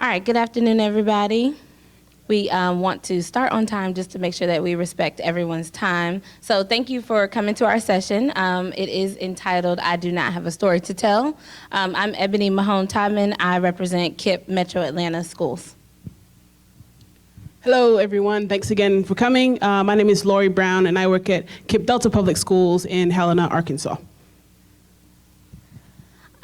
All right, good afternoon, everybody. We want to start on time just to make sure that we respect everyone's time. So thank you for coming to our session. It is entitled, I Do Not Have a Story to Tell. I'm Ebony Mahone-Todman. I represent KIPP Metro Atlanta Schools. Hello, everyone. Thanks again for coming. My name is Lori Brown, and I work at KIPP Delta Public Schools in Helena, Arkansas.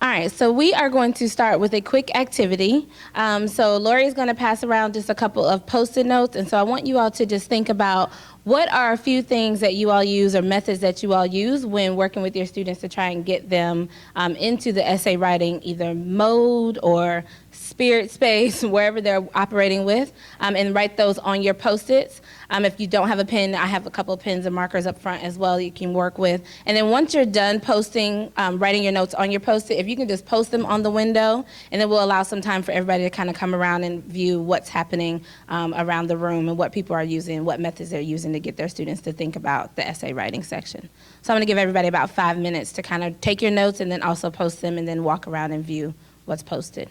All right, so we are going to start with a quick activity. So Lori is going to pass around just a couple of Post-it notes, and so I want you all to just think about what are a few things that you all use or methods that you all use when working with your students to try and get them into the essay writing either mode or spirit space, wherever they're operating with, and write those on your Post-its. If you don't have a pen, I have a couple of pens and markers up front as well you can work with. And then once you're done posting, writing your notes on your Post-it, if you can just post them on the window, and then we'll allow some time for everybody to kind of come around and view what's happening around the room and what people are using, what methods they're using to get their students to think about the essay writing section. So I'm going to give everybody about 5 minutes to kind of take your notes and then also post them and then walk around and view what's posted.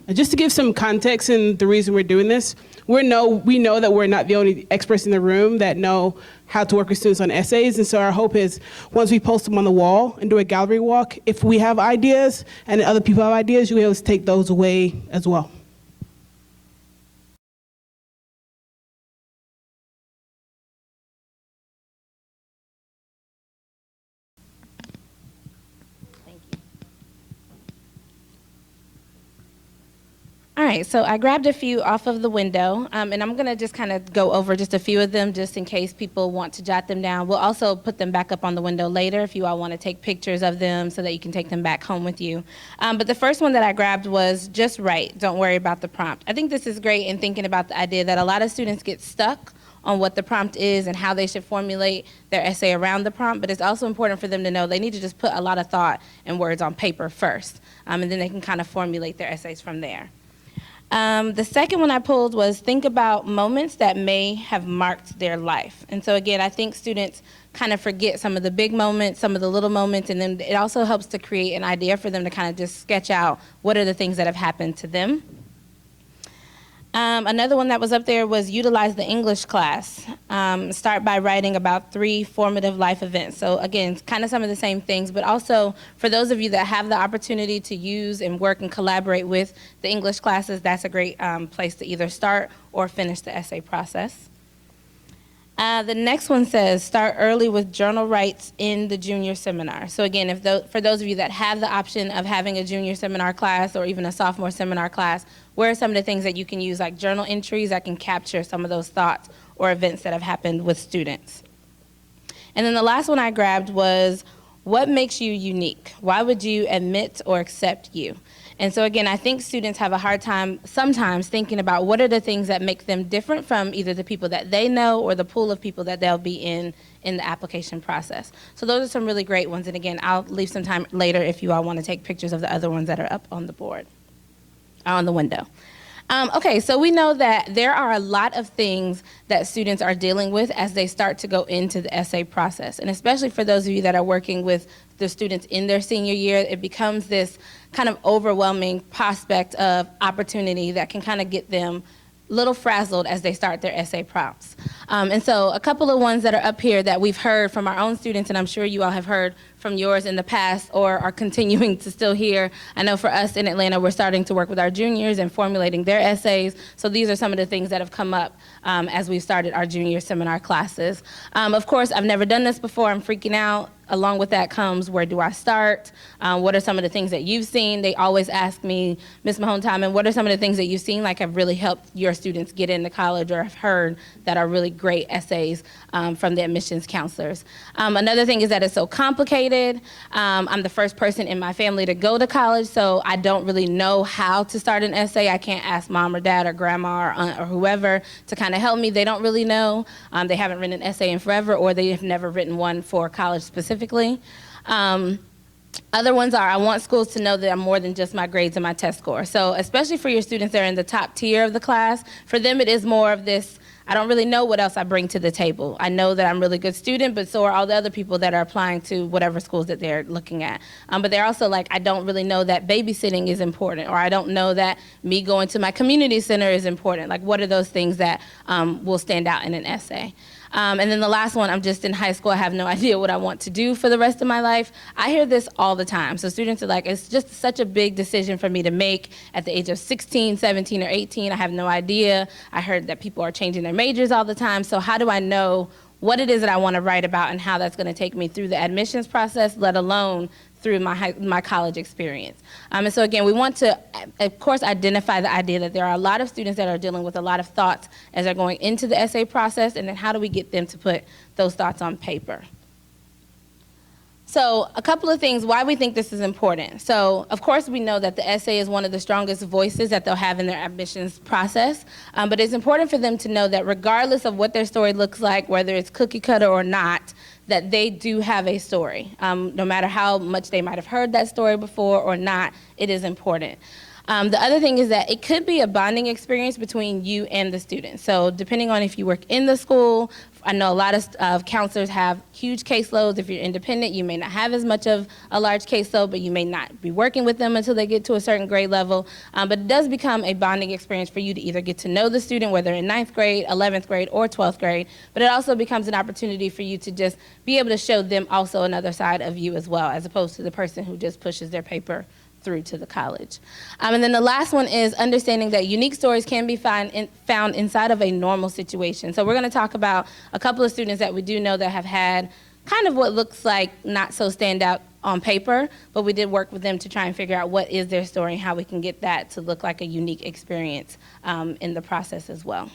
And just to give some context and the reason we're doing this, we know that we're not the only experts in the room that know how to work with students on essays. And so our hope is once we post them on the wall and do a gallery walk, if we have ideas and other people have ideas, you'll be able to take those away as well. All right, so I grabbed a few off of the window, and I'm going to just kind of go over just a few of them just in case people want to jot them down. We'll also put them back up on the window later if you all want to take pictures of them so that you can take them back home with you. But the first one that I grabbed was just write, don't worry about the prompt. I think this is great in thinking about the idea that a lot of students get stuck on what the prompt is and how they should formulate their essay around the prompt, but it's also important for them to know they need to just put a lot of thought and words on paper first, and then they can kind of formulate their essays from there. The second one I pulled was think about moments that may have marked their life. And so again, I think students kind of forget some of the big moments, some of the little moments, and then it also helps to create an idea for them to kind of just sketch out what are the things that have happened to them. Another one that was up there was utilize the English class. Start by writing about 3 formative life events. So again, kind of some of the same things, but also for those of you that have the opportunity to use and work and collaborate with the English classes, that's a great place to either start or finish the essay process. The next one says, start early with journal rights in the junior seminar. So again, for those of you that have the option of having a junior seminar class or even a sophomore seminar class, where are some of the things that you can use, like journal entries that can capture some of those thoughts or events that have happened with students? And then the last one I grabbed was, what makes you unique? Why would you admit or accept you? And so again, I think students have a hard time sometimes thinking about what are the things that make them different from either the people that they know or the pool of people that they'll be in the application process. So those are some really great ones. And again, I'll leave some time later if you all want to take pictures of the other ones that are up on the board, on the window. Okay, so we know that there are a lot of things that students are dealing with as they start to go into the essay process. And especially for those of you that are working with the students in their senior year, it becomes this kind of overwhelming prospect of opportunity that can kind of get them a little frazzled as they start their essay prompts. And so a couple of ones that are up here that we've heard from our own students, and I'm sure you all have heard from yours in the past or are continuing to still hear. I know for us in Atlanta, we're starting to work with our juniors and formulating their essays. So these are some of the things that have come up as we've started our junior seminar classes. Of course, I've never done this before. I'm freaking out. Along with that comes, where do I start? What are some of the things that you've seen? They always ask me, Ms. Mahone-Todman, what are some of the things that you've seen like have really helped your students get into college or have heard that are really great essays from the admissions counselors? Another thing is that it's so complicated. I'm the first person in my family to go to college, so I don't really know how to start an essay. I can't ask mom or dad or grandma or aunt or whoever to kind of help me. They don't really know. They haven't written an essay in forever, or they have never written one for college specifically. Other ones are, I want schools to know that I'm more than just my grades and my test score. So especially for your students that are in the top tier of the class, for them it is more of this I don't really know what else I bring to the table. I know that I'm a really good student, but so are all the other people that are applying to whatever schools that they're looking at. But they're also like, I don't really know that babysitting is important, or I don't know that me going to my community center is important. Like, what are those things that will stand out in an essay? And then the last one, I'm just in high school, I have no idea what I want to do for the rest of my life. I hear this all the time. So students are like, it's just such a big decision for me to make at the age of 16, 17, or 18. I have no idea. I heard that people are changing their majors all the time. So how do I know what it is that I want to write about and how that's going to take me through the admissions process, let alone through my college experience. And so again, we want to, of course, identify the idea that there are a lot of students that are dealing with a lot of thoughts as they're going into the essay process, and then how do we get them to put those thoughts on paper? So a couple of things why we think this is important. So of course we know that the essay is one of the strongest voices that they'll have in their admissions process, but it's important for them to know that regardless of what their story looks like, whether it's cookie cutter or not, that they do have a story. No matter how much they might have heard that story before or not, it is important. The other thing is that it could be a bonding experience between you and the student. So depending on if you work in the school, I know a lot of counselors have huge caseloads. If you're independent, you may not have as much of a large caseload, but you may not be working with them until they get to a certain grade level. But it does become a bonding experience for you to either get to know the student, whether in 9th grade, 11th grade, or 12th grade. But it also becomes an opportunity for you to just be able to show them also another side of you as well, as opposed to the person who just pushes their paper through to the college. And then the last one is understanding that unique stories can be found inside of a normal situation. So we're going to talk about a couple of students that we do know that have had kind of what looks like not so standout on paper, but we did work with them to try and figure out what is their story and how we can get that to look like a unique experience in the process as well.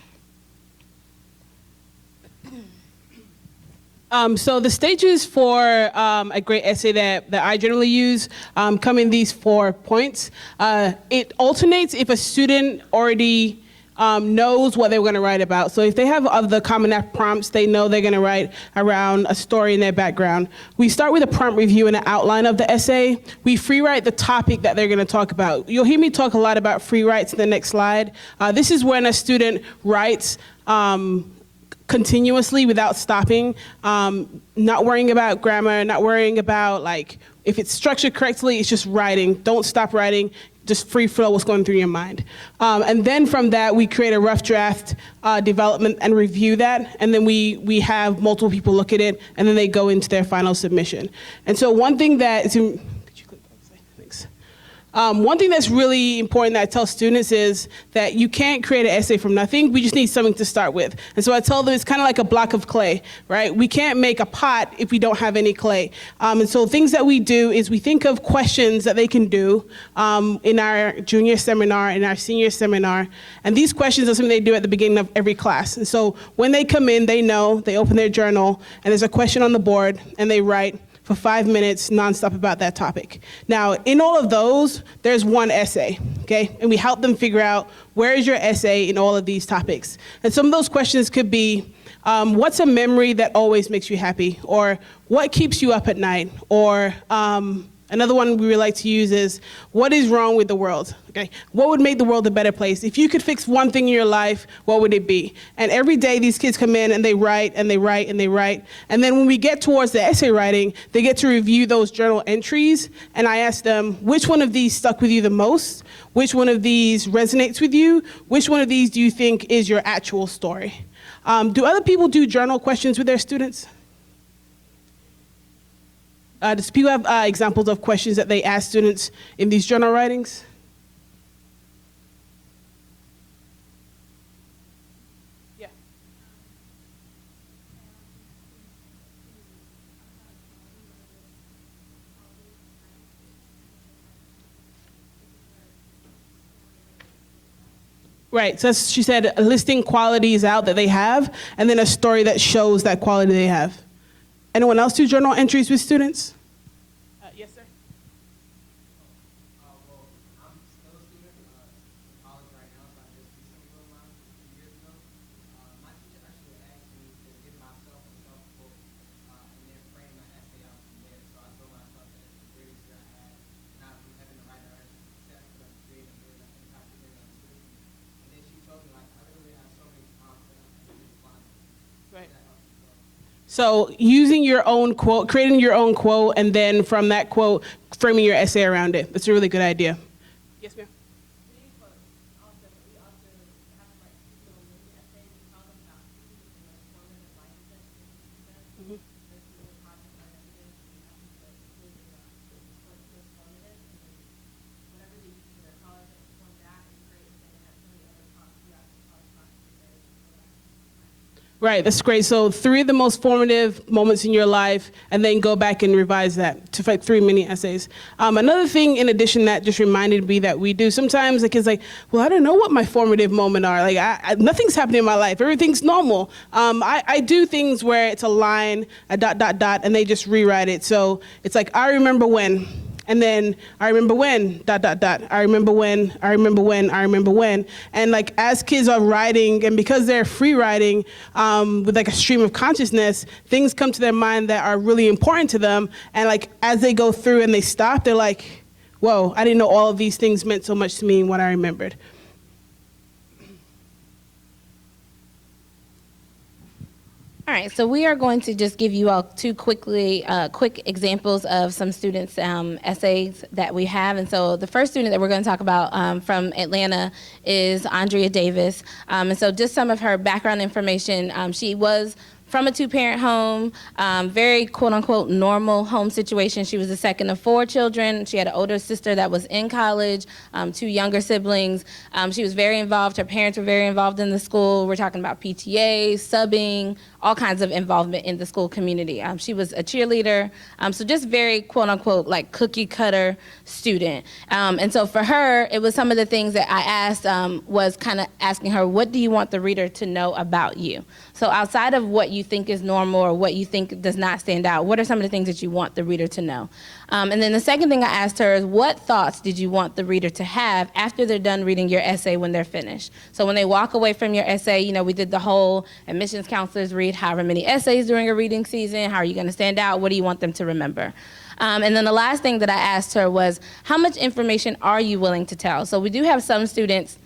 So the stages for a great essay that I generally use come in these 4 points. It alternates if a student already knows what they're going to write about. So if they have of the Common App prompts, they know they're going to write around a story in their background. We start with a prompt review and an outline of the essay. We free write the topic that they're going to talk about. You'll hear me talk a lot about free writes in the next slide. This is when a student writes continuously without stopping, not worrying about grammar, not worrying about like if it's structured correctly, it's just writing. Don't stop writing, just free flow what's going through your mind. And then from that, we create a rough draft development and review that, and then we have multiple people look at it, and then they go into their final submission. And so one thing that is one thing that's really important that I tell students is that you can't create an essay from nothing. We just need something to start with. And so I tell them it's kind of like a block of clay, right? We can't make a pot if we don't have any clay. And so things that we do is we think of questions that they can do in our junior seminar, in our senior seminar. And these questions are something they do at the beginning of every class. And so when they come in, they know, they open their journal, and there's a question on the board, and they write for 5 minutes nonstop about that topic. Now, in all of those, there's one essay, okay? And we help them figure out where is your essay in all of these topics. And some of those questions could be, what's a memory that always makes you happy? Or what keeps you up at night? Or another one we really like to use is, what is wrong with the world? Okay, what would make the world a better place? If you could fix one thing in your life, what would it be? And every day these kids come in and they write and they write and they write. And then when we get towards the essay writing, they get to review those journal entries. And I ask them, which one of these stuck with you the most? Which one of these resonates with you? Which one of these do you think is your actual story? Do other people do journal questions with their students? Does people have examples of questions that they ask students in these journal writings? Yeah. Right, so she said listing qualities out that they have, and then a story that shows that quality they have. Anyone else do journal entries with students? Yes, sir. Well, I'm still a student in college right now, so I just recently wrote mine 2 years ago. My teacher actually asked me to give myself a self-book and then frame my essay out from there. So I told myself that the greatest year I had, not from having to write a success, but creating a good impact within the student. And then she told me, like, I literally have so many prompts that I can do Right. So using your own quote, creating your own quote, and then from that quote, framing your essay around it. That's a really good idea. Yes, ma'am. Right, that's great. So 3 of the most formative moments in your life, and then go back and revise that to like 3 mini essays. Another thing in addition that just reminded me that we do, sometimes the kids like, well, I don't know what my formative moments are. Like nothing's happening in my life. Everything's normal. I do things where it's a line, a ... and they just rewrite it. So it's like, I remember when. And then I remember when, ... I remember when, I remember when, I remember when. And like as kids are writing, and because they're free writing with like a stream of consciousness, things come to their mind that are really important to them. And like as they go through and they stop, they're like, whoa, I didn't know all of these things meant so much to me and what I remembered. All right, so we are going to just give you all 2 quick examples of some students' essays that we have. And so the first student that we're going to talk about from Atlanta is Andrea Davis. And so just some of her background information. She was from a 2-parent home, very quote-unquote normal home situation. She was the second of 4 children. She had an older sister that was in college, 2 younger siblings. She was very involved. Her parents were very involved in the school. We're talking about PTA, subbing, all kinds of involvement in the school community. She was a cheerleader, so just very quote-unquote like cookie-cutter student. And so for her, it was some of the things that I asked was kind of asking her, what do you want the reader to know about you? So outside of what you think is normal or what you think does not stand out, what are some of the things that you want the reader to know? And then the second thing I asked her is, what thoughts did you want the reader to have after they're done reading your essay when they're finished? So when they walk away from your essay, you know, we did the whole admissions counselors read however many essays during a reading season. How are you going to stand out? What do you want them to remember? And then the last thing that I asked her was, how much information are you willing to tell? So we do have some students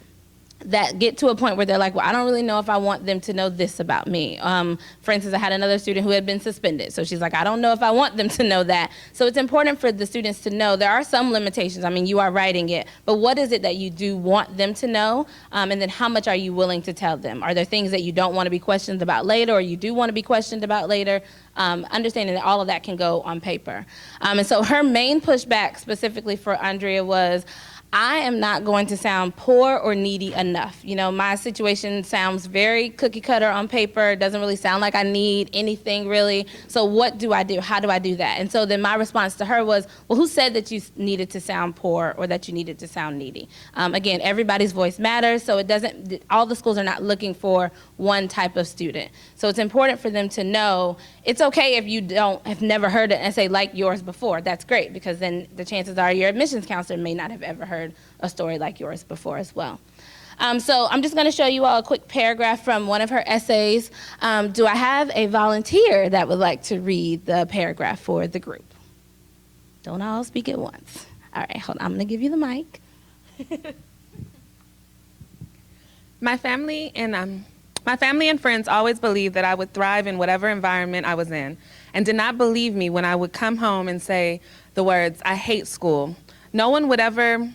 that get to a point where they're like, well, I don't really know if I want them to know this about me. For instance, I had another student who had been suspended. So she's like, I don't know if I want them to know that. So it's important for the students to know there are some limitations. I mean, you are writing it, but what is it that you do want them to know? And then how much are you willing to tell them? Are there things that you don't want to be questioned about later, or you do want to be questioned about later? Understanding that all of that can go on paper. And so her main pushback specifically for Andrea was, I am not going to sound poor or needy enough. You know, my situation sounds very cookie cutter on paper. It doesn't really sound like I need anything really. So what do I do? How do I do that? And so then my response to her was, well, who said that you needed to sound poor or that you needed to sound needy? Again, everybody's voice matters. So it doesn't, all the schools are not looking for one type of student. So it's important for them to know it's okay if you have never heard an essay like yours before. That's great, because then the chances are your admissions counselor may not have ever heard a story like yours before as well. So I'm just going to show you all a quick paragraph from one of her essays. Do I have a volunteer that would like to read the paragraph for the group? Don't all speak at once. All right, hold on. I'm going to give you the mic. My family and friends always believed that I would thrive in whatever environment I was in, and did not believe me when I would come home and say the words, I hate school. No one would ever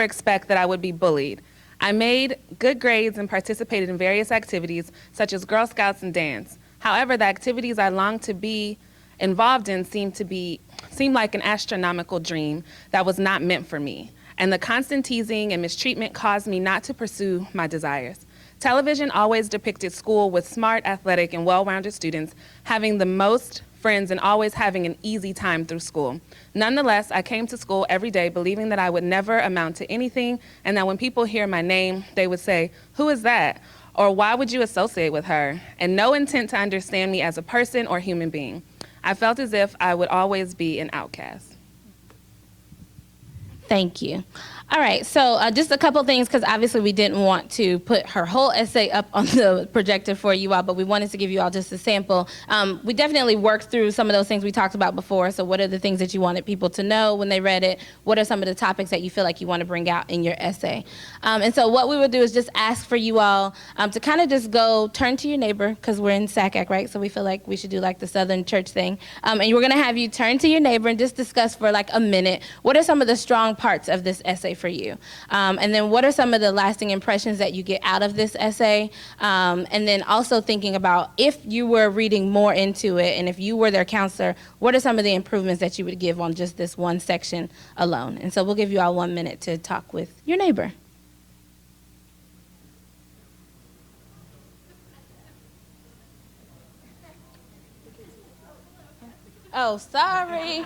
expect that I would be bullied. I made good grades and participated in various activities, such as Girl Scouts and dance. However, the activities I longed to be involved in seemed like an astronomical dream that was not meant for me. And the constant teasing and mistreatment caused me not to pursue my desires. Television always depicted school with smart, athletic, and well-rounded students having the most friends and always having an easy time through school. Nonetheless, I came to school every day believing that I would never amount to anything, and that when people hear my name, they would say, who is that? Or why would you associate with her? And no intent to understand me as a person or human being. I felt as if I would always be an outcast. Thank you. All right, so just a couple things, because obviously we didn't want to put her whole essay up on the projector for you all, but we wanted to give you all just a sample. We definitely worked through some of those things we talked about before. So what are the things that you wanted people to know when they read it? What are some of the topics that you feel like you want to bring out in your essay? And so what we would do is just ask for you all to kind of just go turn to your neighbor, because we're in SACAC, right? So we feel like we should do like the Southern church thing. And we're going to have you turn to your neighbor and just discuss for like a minute, what are some of the strong parts of this essay for you? And then what are some of the lasting impressions that you get out of this essay? And then also thinking about if you were reading more into it and if you were their counselor, what are some of the improvements that you would give on just this one section alone? And so we'll give you all 1 minute to talk with your neighbor. Oh, sorry.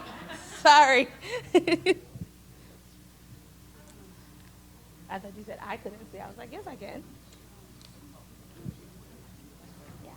Sorry. I thought you said I couldn't see. I was like, yes, I can. Yeah.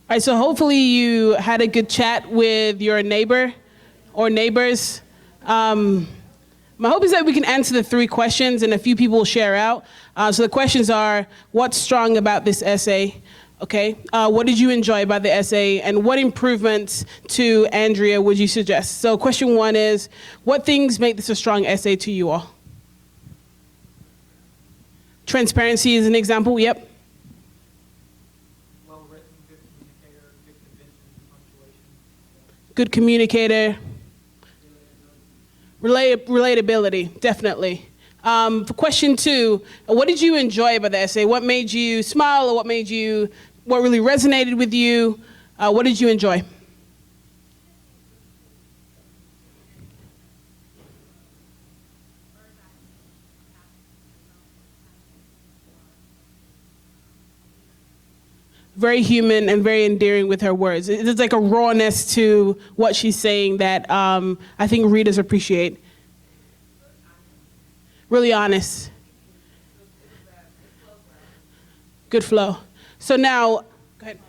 All right, so hopefully you had a good chat with your neighbor or neighbors. My hope is that we can answer the 3 questions and a few people will share out. So the questions are, what's strong about this essay? Okay, what did you enjoy about the essay? And what improvements to Andrea would you suggest? So question 1 is, what things make this a strong essay to you all? Transparency is an example, yep. Well-written, good communicator, good conviction, punctuation. Good communicator. Relatability, definitely. For question 2, what did you enjoy about the essay? What made you smile, or what really resonated with you? What did you enjoy? Very human and very endearing with her words. There's like a rawness to what she's saying that I think readers appreciate. Really honest. Good flow. So now, go ahead.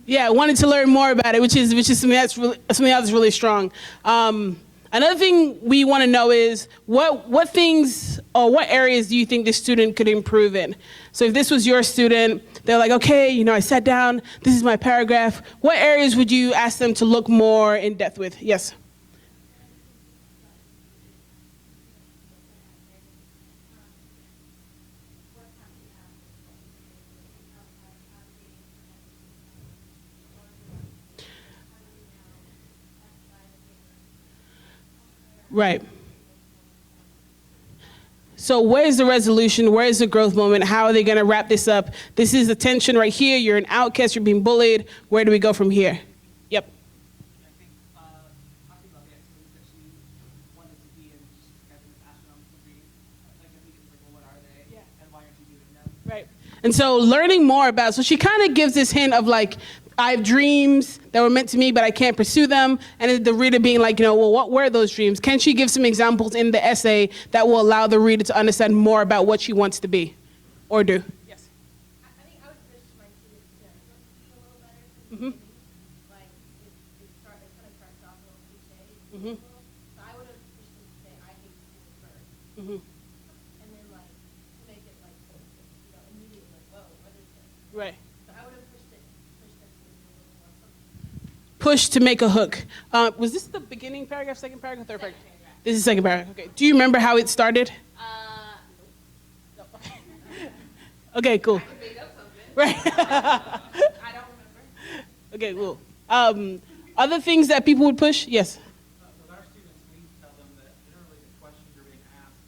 Yeah, I wanted to learn more about it, which is something else that's really strong. Another thing we want to know is what things or what areas do you think this student could improve in? So if this was your student, they're like, okay, I sat down, this is my paragraph. What areas would you ask them to look more in depth with? Yes. Right. So where's the resolution? Where's the growth moment? How are they going to wrap this up? This is the tension right here. You're an outcast. You're being bullied. Where do we go from here? Yep. I think talking about the activities that she wanted to be in, she's kind of astronomical degree. Like I think it's like, well, what are they? Yeah. And why aren't you doing them? Right. And so learning more about, so she kind of gives this hint of like, I have dreams that were meant to me, but I can't pursue them. And the reader being like, well, what were those dreams? Can she give some examples in the essay that will allow the reader to understand more about what she wants to be or do? Yes. I think I would push my students to a little better. Mm-hmm. Like, it kind of starts off a little cliche. Mm-hmm. So I would have pushed them to say, I hate school first. Mm-hmm. And then, like, to make it, like, immediately, like, whoa, what is this? Right. So I would have pushed them to a little more. push to make a hook. Was this the beginning paragraph, second paragraph, third paragraph? This is the second paragraph. Okay. Do you remember how it started? No. Okay, cool. I can make up something. Right. I don't remember. Okay, cool. Other things that people would push? Yes. With our students, we tell them that generally the questions you're being asked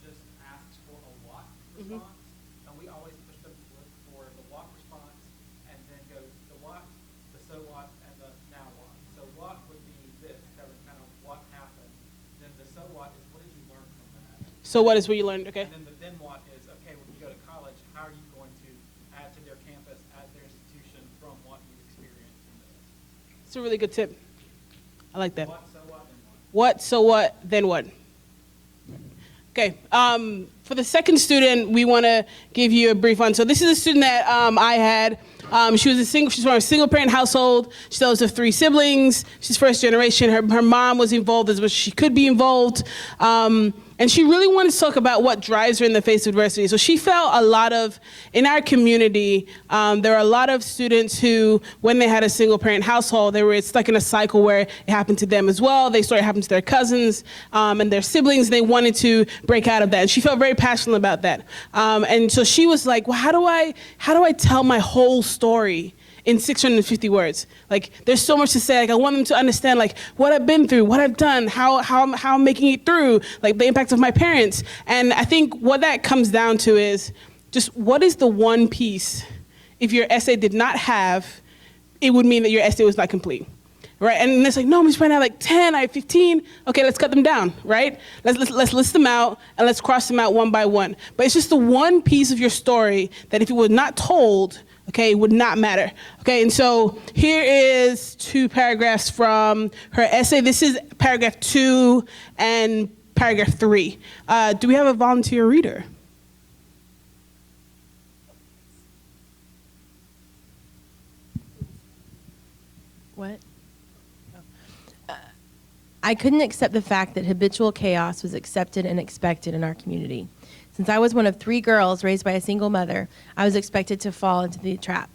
just asks for a what response. And we always push them to look for the what response and then go the what, the so what, and the now what. So what would be this, that was kind of what happened. Then the so what is what did you learn from that? So what is what you learned? Okay. And then the then what is, okay, when you go to college, how are you going to add to their campus, add to their institution from what you experienced in this? It's a really good tip. I like that. What, so what, then what? What, so what, then what? Okay. For the second student, we want to give you a brief on. So this is a student that I had. She's from a single parent household. She tells of 3 siblings. She's first generation. Her mom was involved as much as she could be involved. And she really wanted to talk about what drives her in the face of adversity. So she felt a lot of, in our community, there are a lot of students who, when they had a single parent household, they were stuck in a cycle where it happened to them as well. They saw it happen to their cousins and their siblings. They wanted to break out of that. And she felt very passionate about that. And so she was like, well, how do I tell my whole story in 650 words? Like, there's so much to say. Like, I want them to understand, like, what I've been through, what I've done, how I'm making it through, like, the impact of my parents. And I think what that comes down to is just what is the one piece, if your essay did not have, it would mean that your essay was not complete. Right? And it's like, no, I'm just trying to have like 10, I have 15. Okay, let's cut them down, right? Let's list them out and let's cross them out one by one. But it's just the one piece of your story that if it was not told, okay, it would not matter. Okay, and so here is 2 paragraphs from her essay. This is paragraph 2 and paragraph 3. Do we have a volunteer reader? What? I couldn't accept the fact that habitual chaos was accepted and expected in our community. Since I was one of 3 girls raised by a single mother, I was expected to fall into the trap.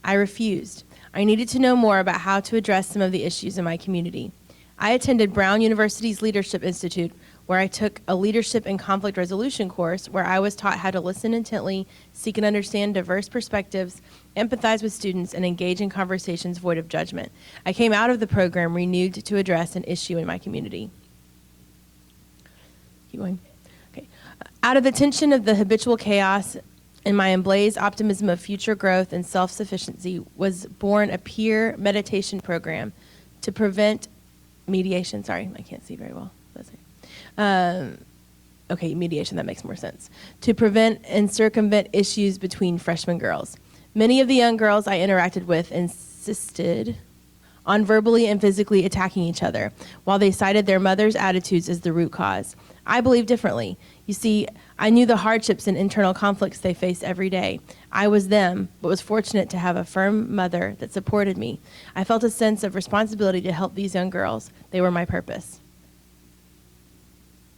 I refused. I needed to know more about how to address some of the issues in my community. I attended Brown University's Leadership Institute, where I took a leadership and conflict resolution course where I was taught how to listen intently, seek and understand diverse perspectives, empathize with students, and engage in conversations void of judgment. I came out of the program renewed to address an issue in my community. Keep going. Okay. Out of the tension of the habitual chaos and my emblazed optimism of future growth and self-sufficiency was born a peer meditation program to prevent mediation. Sorry, I can't see very well. Okay, mediation, that makes more sense. To prevent and circumvent issues between freshman girls. Many of the young girls I interacted with insisted on verbally and physically attacking each other, while they cited their mother's attitudes as the root cause. I believe differently. You see, I knew the hardships and internal conflicts they face every day. I was them, but was fortunate to have a firm mother that supported me. I felt a sense of responsibility to help these young girls. They were my purpose.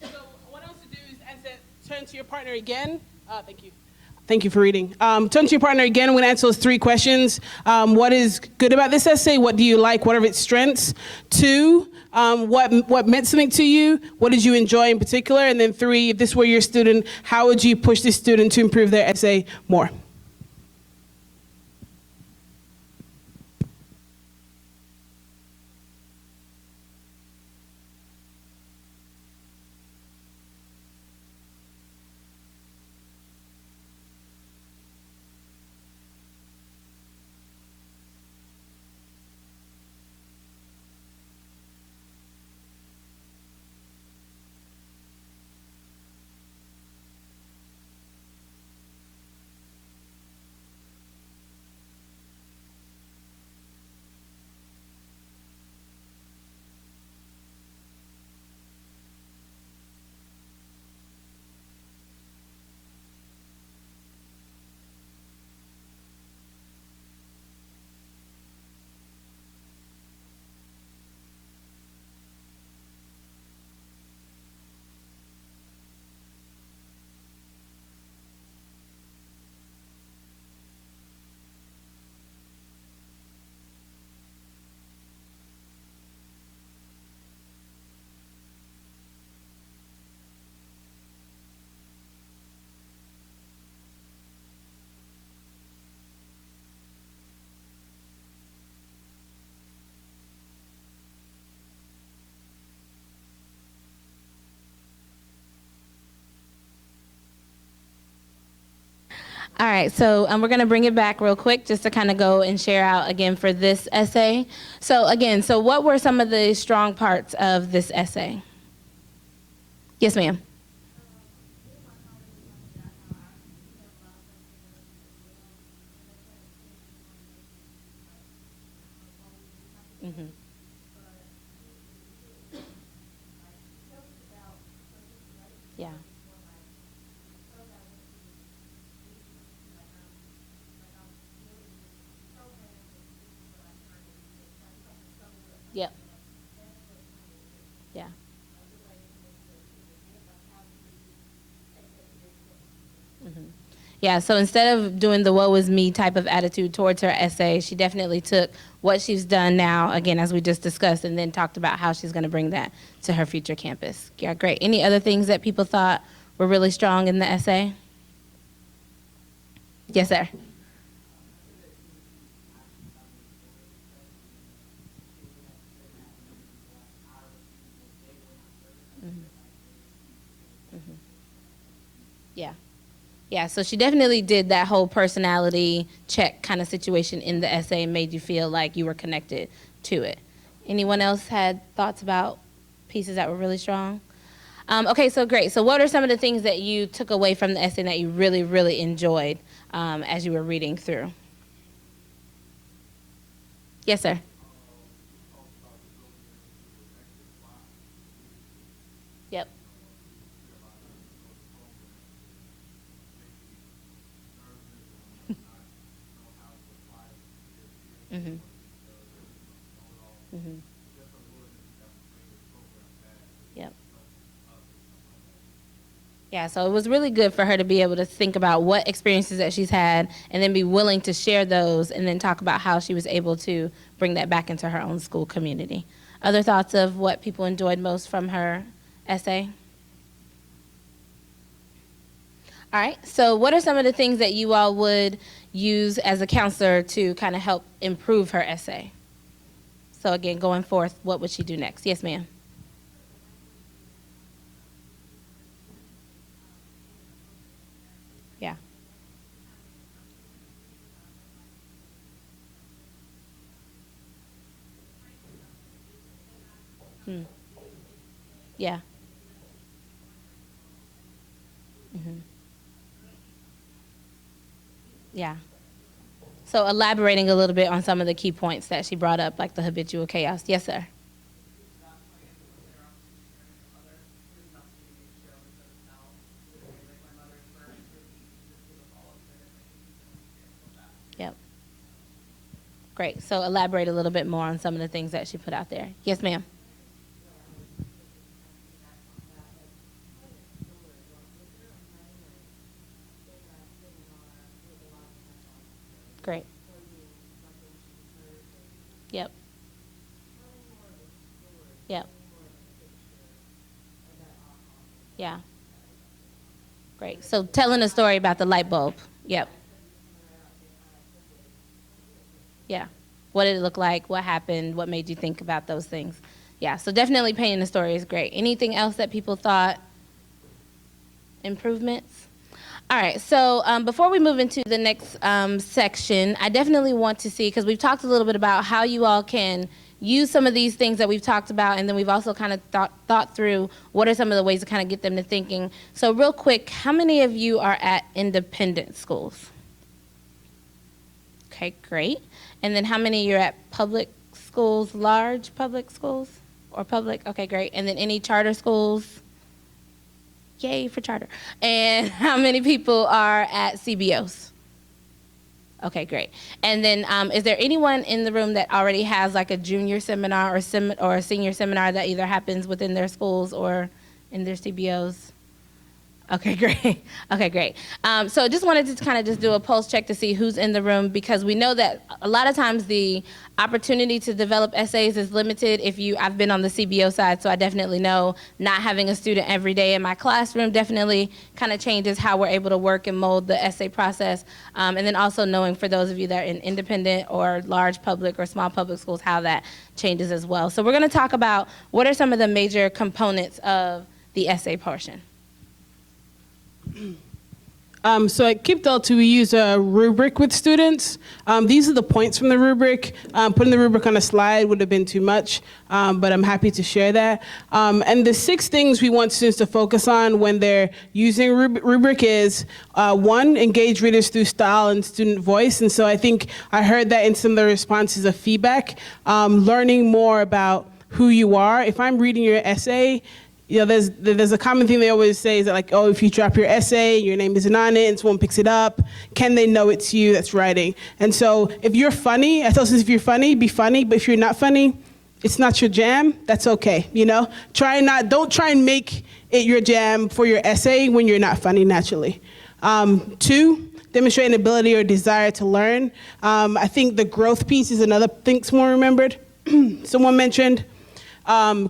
So what I want to do is turn to your partner again. Thank you. Thank you for reading. Turn to your partner again. I'm going to answer those 3 questions. What is good about this essay? What do you like? What are its strengths? 2, what meant something to you? What did you enjoy in particular? And then 3, if this were your student, how would you push this student to improve their essay more? All right, so we're going to bring it back real quick just to kind of go and share out again for this essay. So again, so what were some of the strong parts of this essay? Yes, ma'am. Mm-hmm. Yeah. Yep. Yeah. Mm-hmm. Yeah, so instead of doing the woe is me type of attitude towards her essay, she definitely took what she's done now, again, as we just discussed, and then talked about how she's going to bring that to her future campus. Yeah, great. Any other things that people thought were really strong in the essay? Yes, sir. Yeah. Yeah, so she definitely did that whole personality check kind of situation in the essay and made you feel like you were connected to it. Anyone else had thoughts about pieces that were really strong? Okay, so great. So what are some of the things that you took away from the essay that you really, really enjoyed as you were reading through? Yes, sir. Yep. Mhm. Mhm. Yep. Yeah, so it was really good for her to be able to think about what experiences that she's had and then be willing to share those and then talk about how she was able to bring that back into her own school community. Other thoughts of what people enjoyed most from her essay? All right, so what are some of the things that you all would use as a counselor to kind of help improve her essay? So again, going forth, what would she do next? Yes, ma'am. Yeah. Hmm. Yeah. Hmm. Yeah. So elaborating a little bit on some of the key points that she brought up, like the habitual chaos. Yes, sir. Yep. Great. So elaborate a little bit more on some of the things that she put out there. Yes, ma'am. Great. Yep. Yep. Yeah. Great. So telling a story about the light bulb. Yep. Yeah. What did it look like? What happened? What made you think about those things? Yeah. So definitely painting the story is great. Anything else that people thought improvements? All right, so before we move into the next section, I definitely want to see, because we've talked a little bit about how you all can use some of these things that we've talked about, and then we've also kind of thought through what are some of the ways to kind of get them to thinking. So real quick, how many of you are at independent schools? Okay, great. And then how many you're at public schools, large public schools? Or public? Okay, great. And then any charter schools? Yay for charter. And how many people are at CBOs? Okay, great. And then is there anyone in the room that already has like a junior seminar or a senior seminar that either happens within their schools or in their CBOs? Okay, great. Okay, great. So just wanted to kind of just do a pulse check to see who's in the room, because we know that a lot of times the opportunity to develop essays is limited. I've been on the CBO side, so I definitely know not having a student every day in my classroom definitely kind of changes how we're able to work and mold the essay process. And then also knowing for those of you that are in independent or large public or small public schools, how that changes as well. So we're going to talk about what are some of the major components of the essay portion. So at KIP Delta, we use a rubric with students. These are the points from the rubric. Putting the rubric on a slide would have been too much, but I'm happy to share that. And the 6 things we want students to focus on when they're using rubric is, 1, engage readers through style and student voice. And so I think I heard that in some of the responses of feedback, learning more about who you are. If I'm reading your essay, you know, there's a common thing they always say is that, like, oh, if you drop your essay, your name isn't on it, and someone picks it up, can they know it's you that's writing? And so if you're funny, I tell students, if you're funny, be funny, but if you're not funny, it's not your jam, that's okay, you know? Don't try and make it your jam for your essay when you're not funny naturally. 2, demonstrate an ability or desire to learn. I think the growth piece is another thing someone remembered. Someone mentioned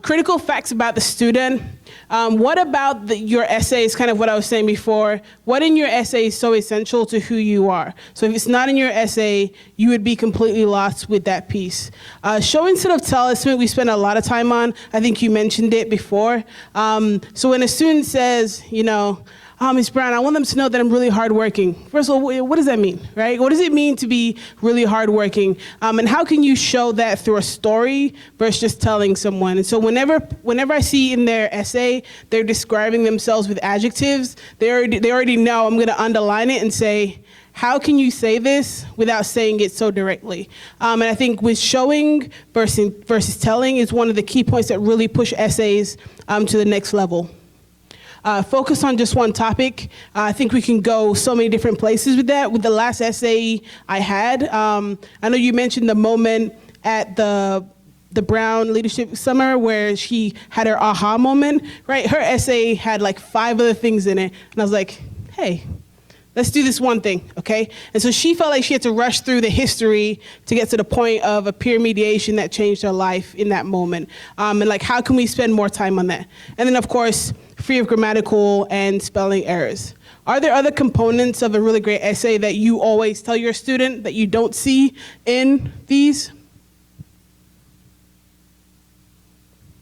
critical facts about the student. What about your essay is kind of what I was saying before. What in your essay is so essential to who you are? So if it's not in your essay, you would be completely lost with that piece. Show instead of tell is something we spend a lot of time on. I think you mentioned it before. So when a student says, you know, Ms. Brown, I want them to know that I'm really hardworking. First of all, what does that mean, right? What does it mean to be really hardworking? And how can you show that through a story versus just telling someone? And so whenever I see in their essay, they're describing themselves with adjectives, they already know I'm gonna underline it and say, how can you say this without saying it so directly? And I think with showing versus telling is one of the key points that really push essays to the next level. Focus on just one topic. I think we can go so many different places with that. With the last essay I had, I know you mentioned the moment at the Brown Leadership Summer where she had her aha moment, right? Her essay had like 5 other things in it. And I was like, hey, let's do this one thing, okay? And so she felt like she had to rush through the history to get to the point of a peer mediation that changed her life in that moment. And like, how can we spend more time on that? And then of course, free of grammatical and spelling errors. Are there other components of a really great essay that you always tell your student that you don't see in these?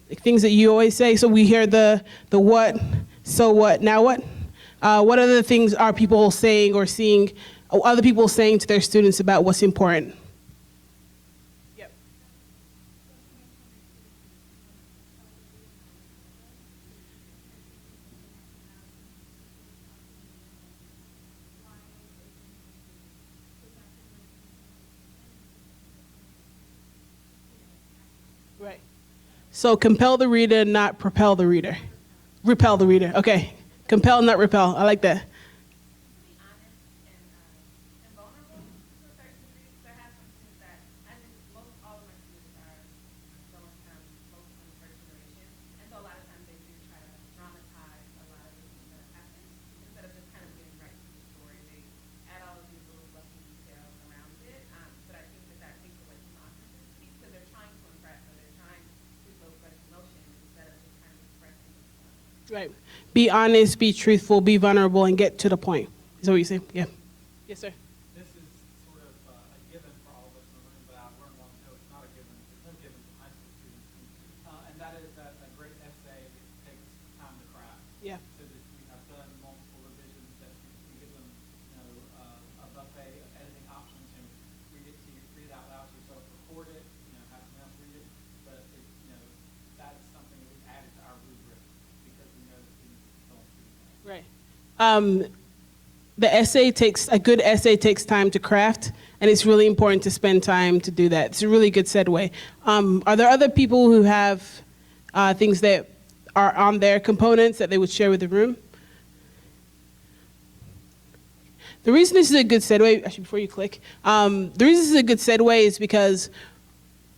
Like things that you always say. So we hear the what, so what, now what? What other things are people saying or seeing, other people saying to their students about what's important? Yep. Right. So compel the reader, not propel the reader. Repel the reader, okay. Compel, not repel. I like that. Right. Be honest, be truthful, be vulnerable, and get to the point. Is that what you say? Yeah. Yes, sir. This is sort of a given for all of us in the room, but I've learned long ago it's not a given. There's no given for high school students. And that is that a great essay takes time to craft. Yeah. So that we have done multiple revisions that we give them, you know, a buffet of editing options, and read it to you, read it out loud to yourself, record it, you know, have someone else read it. But it, you know, that's something that we've added to our rubric because we know that students don't do that. Right. A good essay takes time to craft, and it's really important to spend time to do that. It's a really good segue. Are there other people who have things that are on their components that they would share with the room? The reason this is a good segue, actually before you click, the reason this is a good segue is because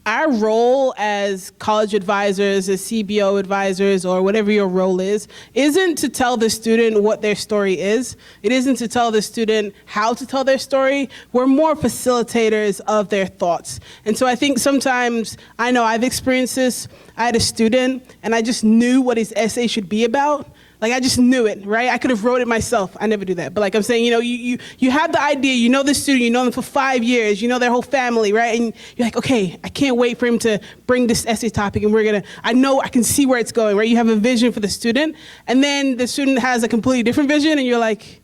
our role as college advisors, as CBO advisors, or whatever your role is, isn't to tell the student what their story is. It isn't to tell the student how to tell their story. We're more facilitators of their thoughts. And so I think sometimes, I know I've experienced this. I had a student, and I just knew what his essay should be about. Like, I just knew it, right? I could have wrote it myself. I never do that. But like I'm saying, you know, you have the idea, you know the student, you know them for 5 years, you know their whole family, right? And you're like, okay, I can't wait for him to bring this essay topic, and I know I can see where it's going, right? You have a vision for the student, and then the student has a completely different vision, and you're like,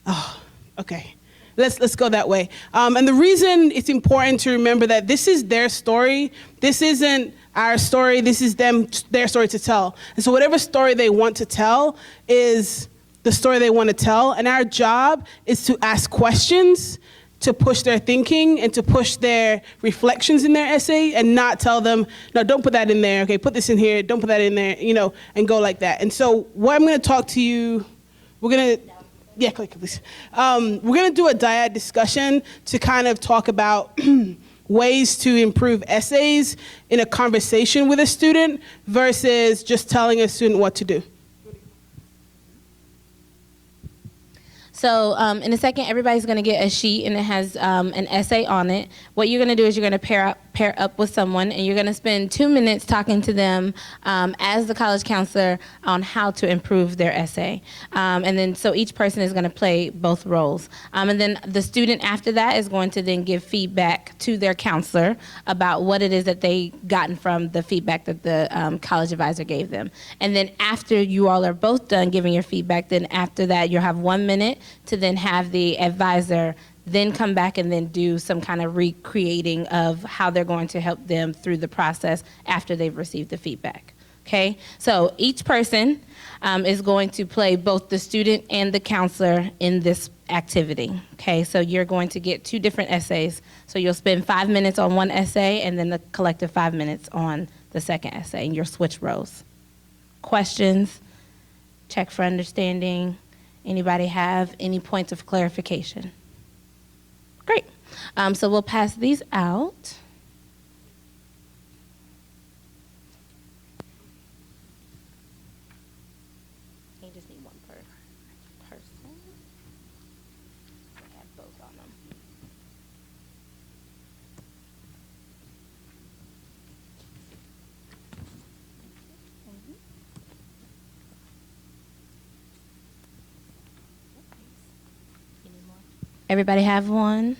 oh, Okay, let's go that way. And the reason it's important to remember that this is their story. This isn't our story. This is their story to tell. And so whatever story they want to tell is the story they want to tell. And our job is to ask questions, to push their thinking and to push their reflections in their essay, and not tell them, no, don't put that in there. Okay, put this in here. Don't put that in there. And go like that. And so what I'm going to talk to you, we're going to. Yeah, click, please. We're going to do a dyad discussion to kind of talk about ways to improve essays in a conversation with a student versus just telling a student what to do. So in a second, everybody's going to get a sheet, and it has an essay on it. What you're going to do is you're going to pair up with someone, and you're going to spend 2 minutes talking to them as the college counselor on how to improve their essay. And then so each person is going to play both roles. And then the student after that is going to then give feedback to their counselor about what it is that they gotten from the feedback that the college advisor gave them. And then after you all are both done giving your feedback, then after that you'll have 1 minute to then have the advisor then come back and then do some kind of recreating of how they're going to help them through the process after they've received the feedback. Okay, so each person is going to play both the student and the counselor in this activity. Okay, so you're going to get 2 different essays. So you'll spend 5 minutes on one essay and then the collective 5 minutes on the second essay, and you'll switch roles. Questions? Check for understanding. Anybody have any points of clarification? Great. So we'll pass these out. You just need one per person. We have both on them. Everybody have one?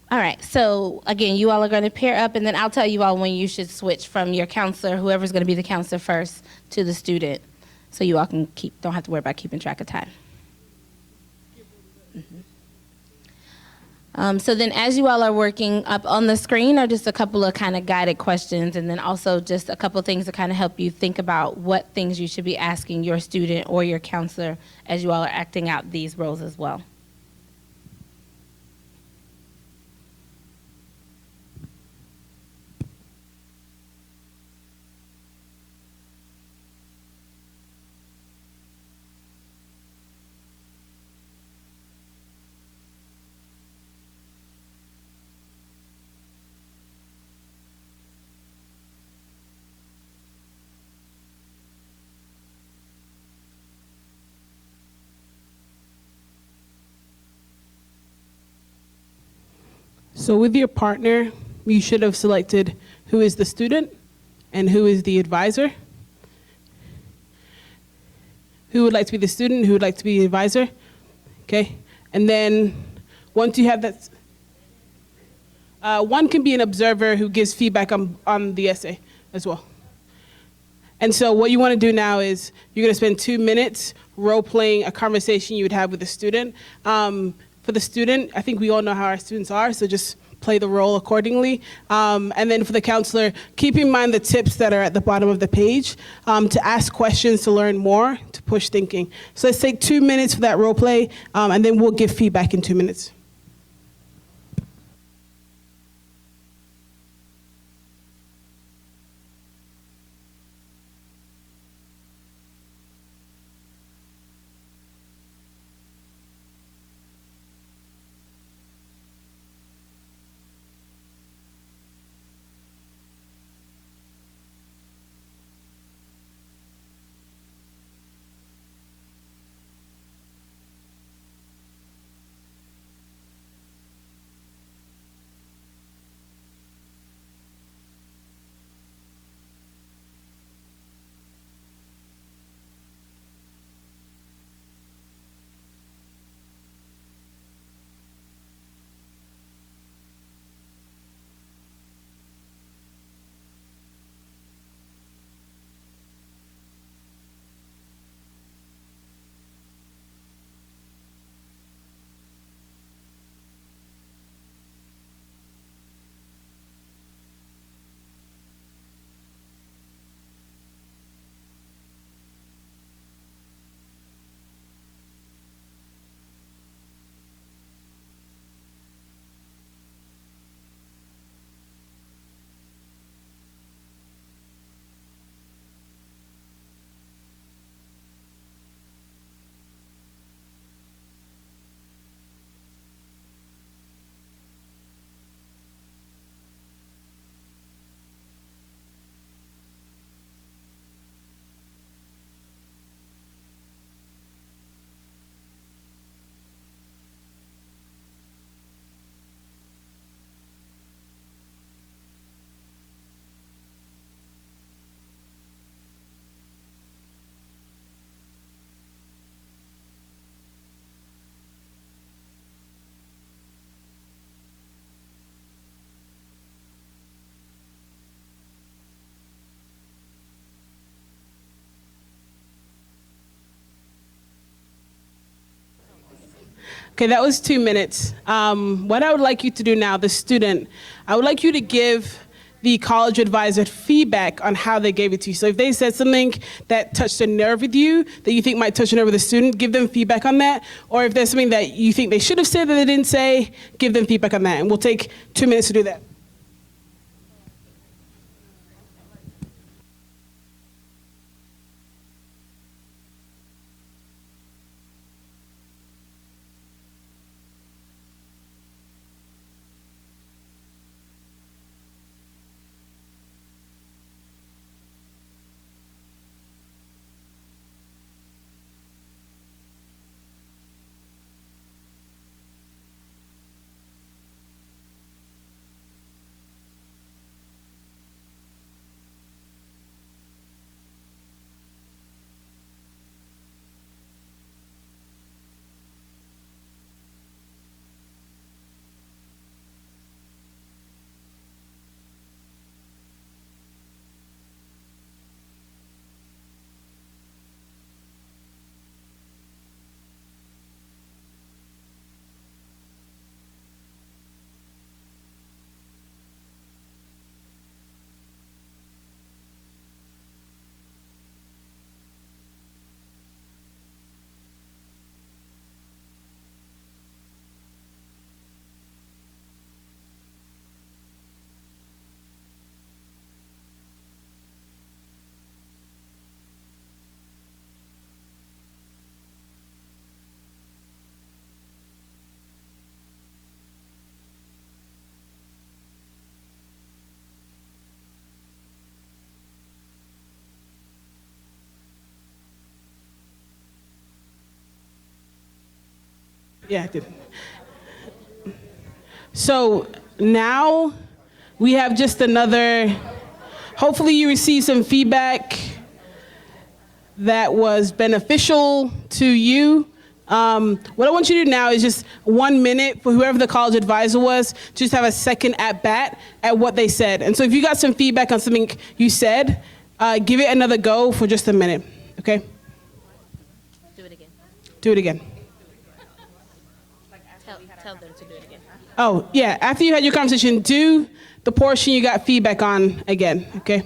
All right, so again, you all are going to pair up, and then I'll tell you all when you should switch from your counselor, whoever's going to be the counselor first, to the student, so you all can don't have to worry about keeping track of time. So then as you all are working, up on the screen are just a couple of kind of guided questions, and then also just a couple of things to kind of help you think about what things you should be asking your student or your counselor as you all are acting out these roles as well. So with your partner, you should have selected who is the student and who is the advisor. Who would like to be the student, who would like to be the advisor? Okay, and then once you have that, one can be an observer who gives feedback on the essay as well. And so what you want to do now is you're going to spend 2 minutes role-playing a conversation you would have with a student. For the student, I think we all know how our students are, so just play the role accordingly. And then for the counselor, keep in mind the tips that are at the bottom of the page to ask questions, to learn more, to push thinking. So let's take 2 minutes for that role play, and then we'll give feedback in 2 minutes. Okay, that was 2 minutes. What I would like you to do now, the student, I would like you to give the college advisor feedback on how they gave it to you. So if they said something that touched a nerve with you, that you think might touch a nerve with the student, give them feedback on that. Or if there's something that you think they should have said that they didn't say, give them feedback on that. And we'll take 2 minutes to do that. Yeah, I did. So now we have just another, hopefully you received some feedback that was beneficial to you. What I want you to do now is just 1 minute for whoever the college advisor was, just have a second at bat at what they said. And so if you got some feedback on something you said, give it another go for just a minute, okay? Do it again. Do it again. Tell them to do it again. Oh, yeah, after you had your conversation, do the portion you got feedback on again, okay?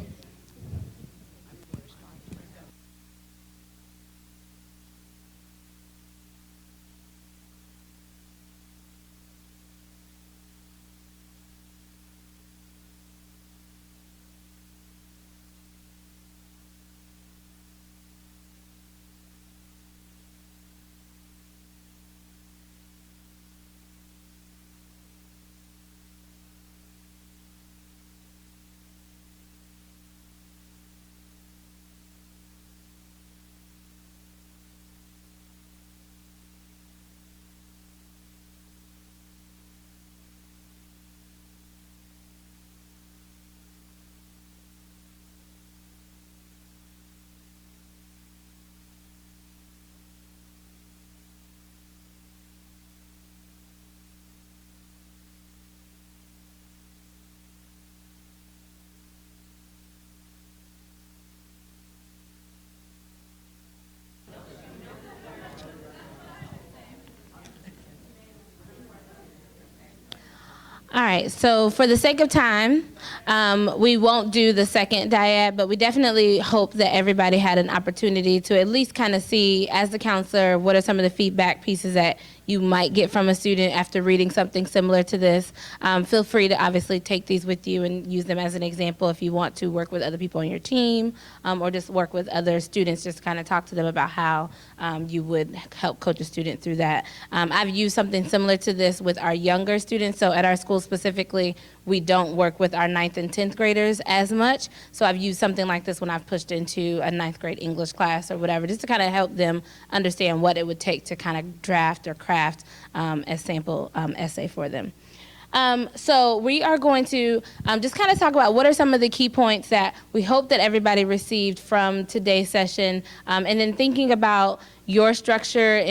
All right, so for the sake of time, we won't do the second dyad, but we definitely hope that everybody had an opportunity to at least kind of see, as the counselor, what are some of the feedback pieces that you might get from a student after reading something similar to this. Feel free to obviously take these with you and use them as an example if you want to work with other people on your team, or just work with other students, just kind of talk to them about how you would help coach a student through that. I've used something similar to this with our younger students. So at our school specifically, we don't work with our 9th and 10th graders as much. So I've used something like this when I've pushed into a 9th grade English class or whatever, just to kind of help them understand what it would take to kind of draft or craft a sample essay for them. So we are going to just kind of talk about what are some of the key points that we hope that everybody received from today's session, and then thinking about your structure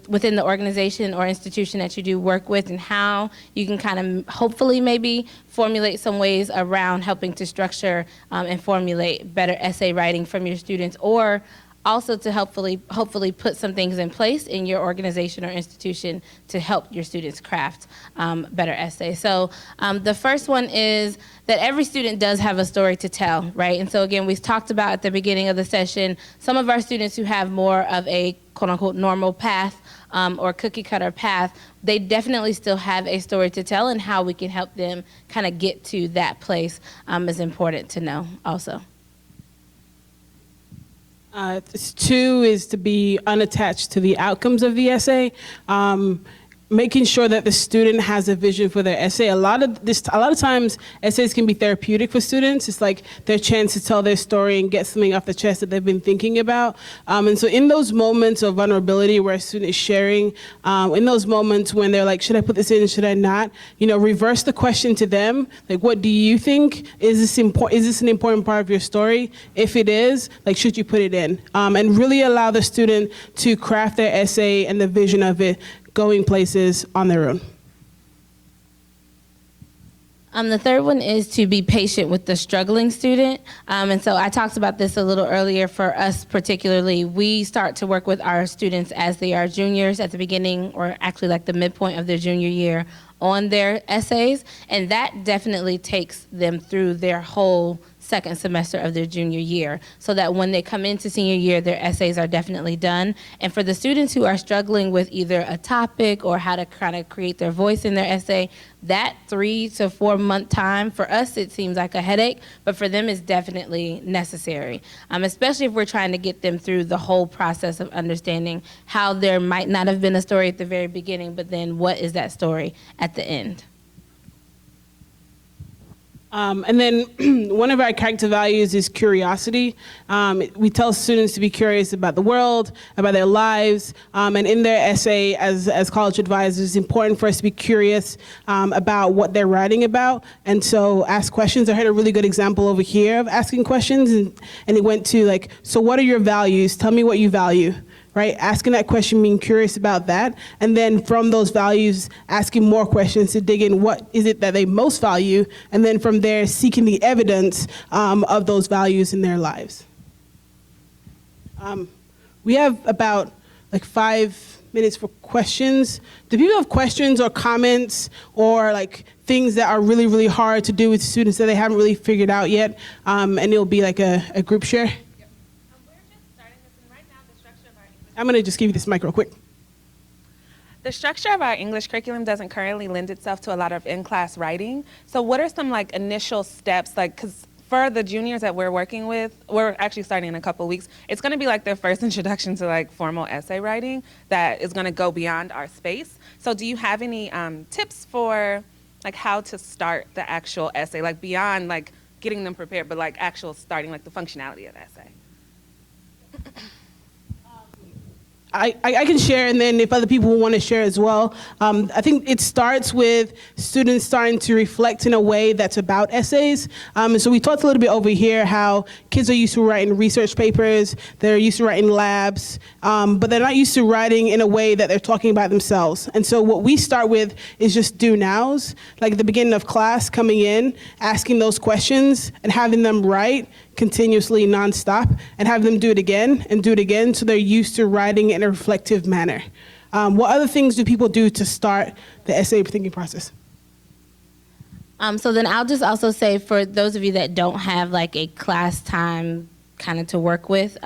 within the organization or institution that you do work with, and how you can kind of hopefully maybe formulate some ways around helping to structure and formulate better essay writing from your students, or also to hopefully put some things in place in your organization or institution to help your students craft better essays. So the first one is that every student does have a story to tell, right? And so again, we talked about at the beginning of the session, some of our students who have more of a quote unquote normal path or cookie cutter path, they definitely still have a story to tell, and how we can help them kind of get to that place is important to know also. Two is to be unattached to the outcomes of the essay. Making sure that the student has a vision for their essay. A lot of times essays can be therapeutic for students. It's like their chance to tell their story and get something off the chest that they've been thinking about. And so in those moments of vulnerability where a student is sharing, in those moments when they're like, should I put this in, should I not? Reverse the question to them. Like, what do you think? Is this an important part of your story? If it is, like, should you put it in? And really allow the student to craft their essay and the vision of it going places on their own. The third one is to be patient with the struggling student. And so I talked about this a little earlier. For us particularly, we start to work with our students as they are juniors at the beginning, or actually like the midpoint of their junior year, on their essays. And that definitely takes them through their whole second semester of their junior year, so that when they come into senior year, their essays are definitely done. And for the students who are struggling with either a topic or how to kind of create their voice in their essay, that 3 to 4 month time, for us it seems like a headache, but for them it's definitely necessary, especially if we're trying to get them through the whole process of understanding how there might not have been a story at the very beginning, but then what is that story at the end. And then one of our character values is curiosity. We tell students to be curious about the world, about their lives, and in their essay as college advisors, it's important for us to be curious about what they're writing about, and so ask questions. I heard a really good example over here of asking questions, and it went to like, so what are your values? Tell me what you value. Right? Asking that question, being curious about that, and then from those values, asking more questions to dig in what is it that they most value, and then from there, seeking the evidence of those values in their lives. We have about like 5 minutes for questions. Do people have questions or comments or like things that are really, really hard to do with students that they haven't really figured out yet? And it'll be like a group share. I'm going to just give you this mic real quick. The structure of our English curriculum doesn't currently lend itself to a lot of in-class writing. So what are some like initial steps, like, because for the juniors that we're working with, we're actually starting in a couple weeks, it's going to be like their first introduction to like formal essay writing that is going to go beyond our space. So do you have any tips for like how to start the actual essay, like beyond like getting them prepared, but like actual starting, like the functionality of the essay? I can share, and then if other people want to share as well. I think it starts with students starting to reflect in a way that's about essays. And so we talked a little bit over here how kids are used to writing research papers, they're used to writing labs, but they're not used to writing in a way that they're talking about themselves. And so what we start with is just do nows, like at the beginning of class, coming in, asking those questions, and having them write continuously, nonstop, and have them do it again and do it again, so they're used to writing in a reflective manner. What other things do people do to start the essay thinking process? So then I'll just also say, for those of you that don't have like a class time kind of to work with,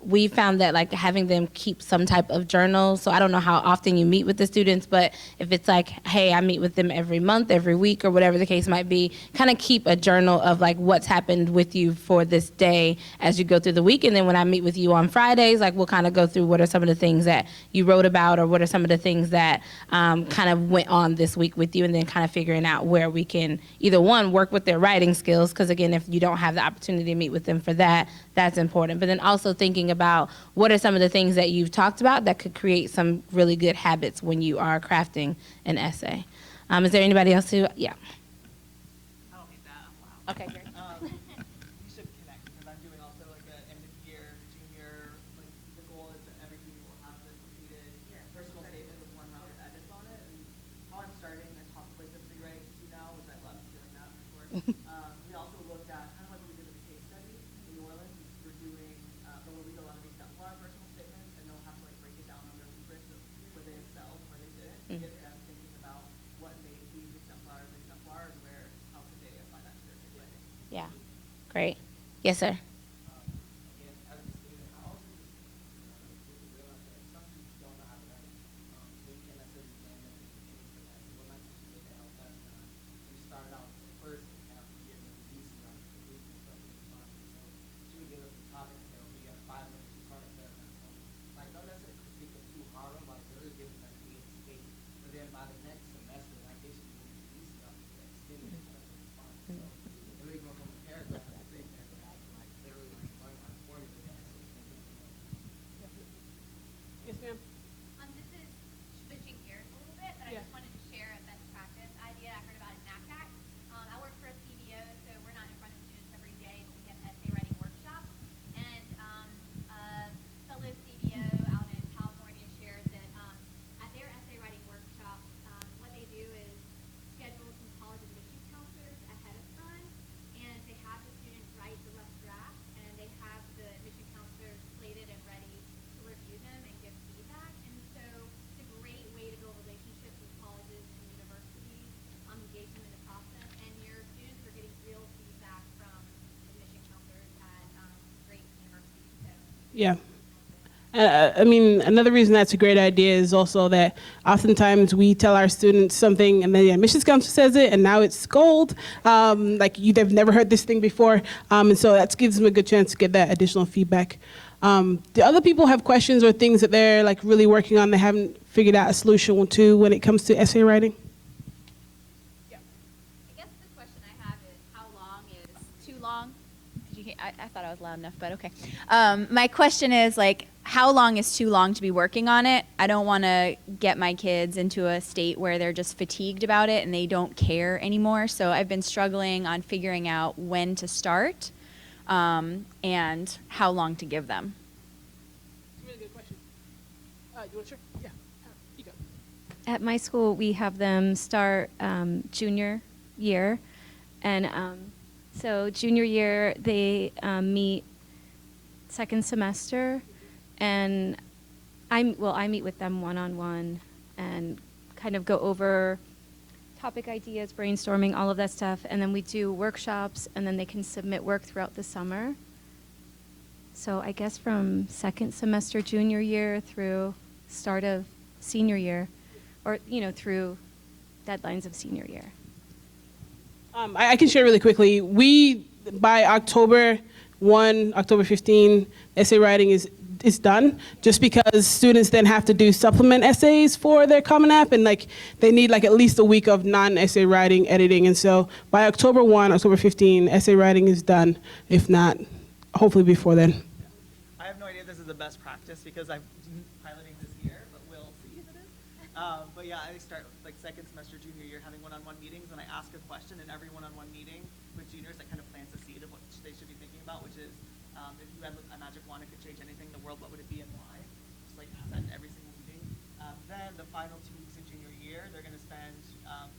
we found that like having them keep some type of journal. So I don't know how often you meet with the students, but if it's like, hey, I meet with them every month, every week, or whatever the case might be, kind of keep a journal of like what's happened with you for this day as you go through the week. And then when I meet with you on Fridays, like we'll kind of go through what are some of the things that you wrote about, or what are some of the things that kind of went on this week with you, and then kind of figuring out where we can either one, work with their writing skills, because again, if you don't have the opportunity to meet with them for that, that's important. But then also thinking about what are some of the things that you've talked about that could create some really good habits when you are crafting an essay. Is there anybody else who, yeah. I don't need that. I'm loud. Okay, great. You should connect, because I'm doing also like an end of year junior, like the goal is that every junior will have this completed personal statement with 1 round of edits on it. And how I'm starting, I talked like the free-write now, which I love doing that for sure. We also looked at kind of like we did with the case study in New Orleans. We're doing the Lolita Lemonade Step 1, Yes, sir. Again, as a student, I also just realize that some students don't know how to write. So you can't necessarily blame them for that. So what my teacher did to help us, we started out the first half of the year with easy writing, so we can start with responses. So she would give us a topic, you know, we got 5 minutes to start a paragraph. So, like, don't necessarily critique them too hard on, like, they're really giving them creative space. But then by the next semester, like, they should be moving to easy stuff, extending the response. So it really going from a paragraph to 3 paragraphs, like, literally, like, learning how to formulate that. So it's gonna be, Yes, ma'am. This is switching gears a little bit, but I Yeah. just wanted to share a best practice idea I heard about in SACAC. I work for a CBO, so we're not in front of students every day, but we have essay writing workshops. And a fellow CBO out in California shared that at their essay writing workshop, what they do is schedule some college admissions counselors ahead of time, and they have the students write the rough draft, and they have the admission counselors slated and ready to review them and give feedback. And so it's a great way to build relationships with colleges and universities, engage them in the process, and your students are getting real feedback from admission counselors at great universities. So Yeah. I mean, another reason that's a great idea is also that oftentimes we tell our students something and then the admissions counselor says it and now it's gold. They've never heard this thing before. And so that gives them a good chance to get that additional feedback. Do other people have questions or things that they're like really working on they haven't figured out a solution to when it comes to essay writing? I guess the question I have is, how long is too long? Did you hear? I thought I was loud enough, but okay. My question is, like, how long is too long to be working on it? I don't want to get my kids into a state where they're just fatigued about it and they don't care anymore. So I've been struggling on figuring out when to start and how long to give them. That's a really good question. You want to share? Yeah. You go. At my school, we have them start junior year. And so junior year, they meet second semester. And I meet with them one-on-one and kind of go over topic ideas, brainstorming, all of that stuff. And then we do workshops, and then they can submit work throughout the summer. So I guess from second semester junior year through start of senior year, or, through deadlines of senior year. I can share really quickly. By October 1, October 15, essay writing is done, just because students then have to do supplement essays for their Common App, and they need at least a week of non-essay writing editing. And so by October 1, October 15, essay writing is done, if not, hopefully before then. I have no idea if this is the best practice because I'm piloting this year, but we'll see if it is. But yeah, I start second semester junior year having one-on-one meetings, and I ask a question in every one-on-one meeting with juniors that kind of plants a seed of what they should be thinking about, which is if you had a magic wand and could change anything in the world, what would it be and why? Just that in every single meeting. Then the final 2 weeks of junior year, they're going to spend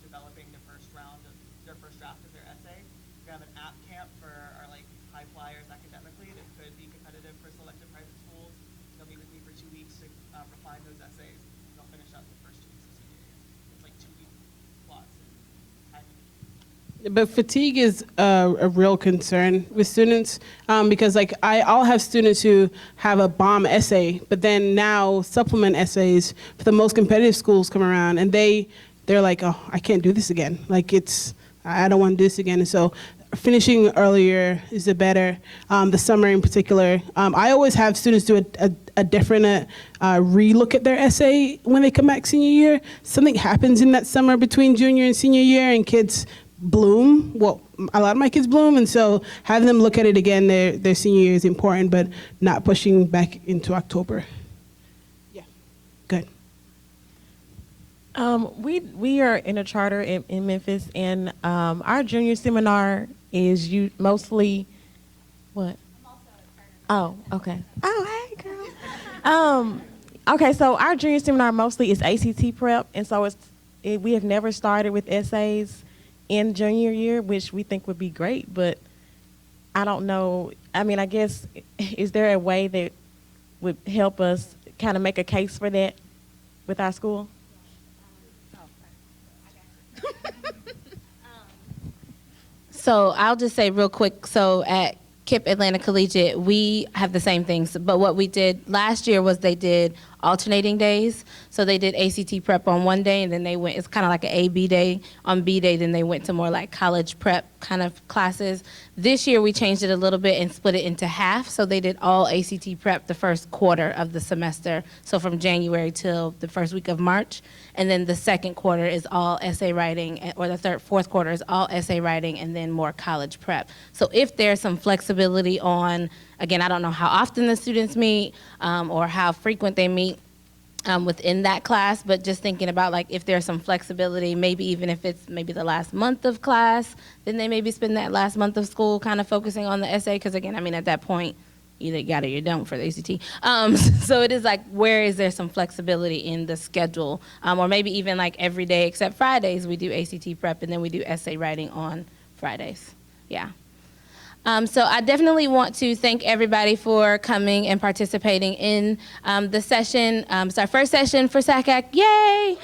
developing their first draft of their essay. We're going to have an app camp for our high flyers academically that could be competitive for selected private schools. They'll meet with me for 2 weeks to refine those essays. And they'll finish out the first 2 weeks of senior year. It's 2 week plots and timing. But fatigue is a real concern with students because I'll have students who have a bomb essay, but then now supplement essays for the most competitive schools come around and they're like, oh, I can't do this again. I don't want to do this again. And so finishing earlier is the better. The summer in particular. I always have students do a different relook at their essay when they come back senior year. Something happens in that summer between junior and senior year, and kids bloom. Well, a lot of my kids bloom, and so having them look at it again their senior year is important, but not pushing back into October. Yeah, good. We are in a charter in Memphis, and our junior seminar is mostly what? I'm also a charter. Oh, okay. Oh, hey, girl. Okay, so our junior seminar mostly is ACT prep, and so we have never started with essays in junior year, which we think would be great, but I don't know. I mean, I guess, is there a way that would help us kind of make a case for that with our school? So I'll just say real quick, so at KIPP Atlanta Collegiate, we have the same things. But what we did last year was they did alternating days. So they did ACT prep on one day, and then they went, it's kind of like an A-B day. On B day, then they went to more like college prep kind of classes. This year we changed it a little bit and split it into half. So they did all ACT prep the first quarter of the semester. So from January till the first week of March. And then the second quarter is all essay writing, or the fourth quarter is all essay writing, and then more college prep. So if there's some flexibility on, again, I don't know how often the students meet or how frequent they meet within that class, but just thinking about like if there's some flexibility, maybe even if it's maybe the last month of class, then they maybe spend that last month of school kind of focusing on the essay, because again, I mean, at that point, you either got it or you don't for the ACT. So it is like, where is there some flexibility in the schedule? Or maybe even like every day except Fridays, we do ACT prep, and then we do essay writing on Fridays. Yeah. So I definitely want to thank everybody for coming and participating in the session. It's our first session for SACAC, yay!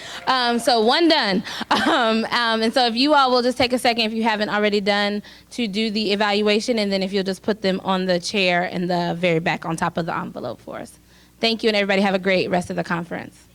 So one done. And so if you all will just take a second, if you haven't already done, to do the evaluation, and then if you'll just put them on the chair in the very back on top of the envelope for us. Thank you, and everybody have a great rest of the conference.